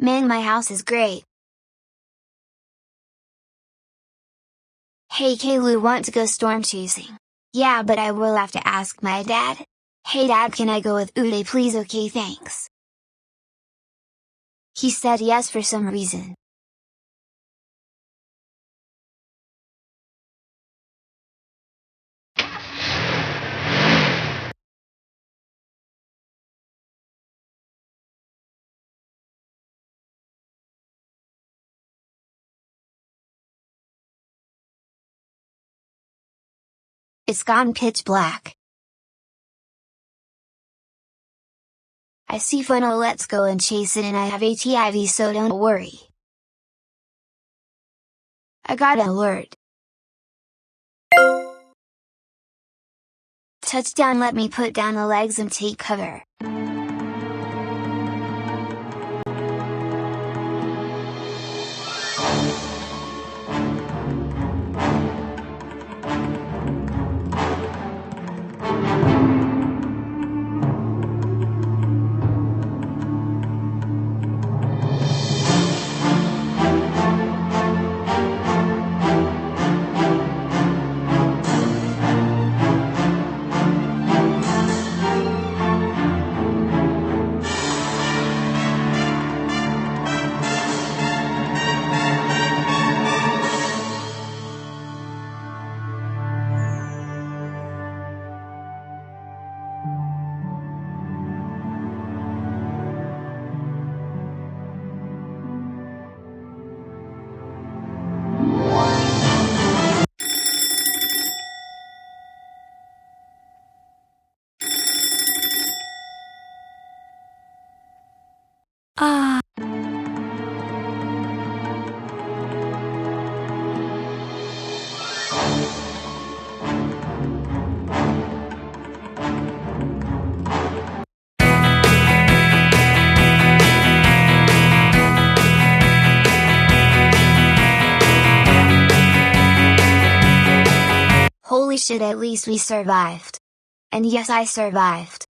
Man, my house is great. Hey Cayloo, want to go storm chasing? Yeah, but I will have to ask my dad. Hey dad, can I go with Uday please? Okay, thanks. He said yes for some reason. It's gone pitch black. I see funnel, let's go and chase it, and I have ATIV, so don't worry. I got an alert. Touchdown, let me put down the legs and take cover. Ah. Holy shit, at least we survived. And yes, I survived.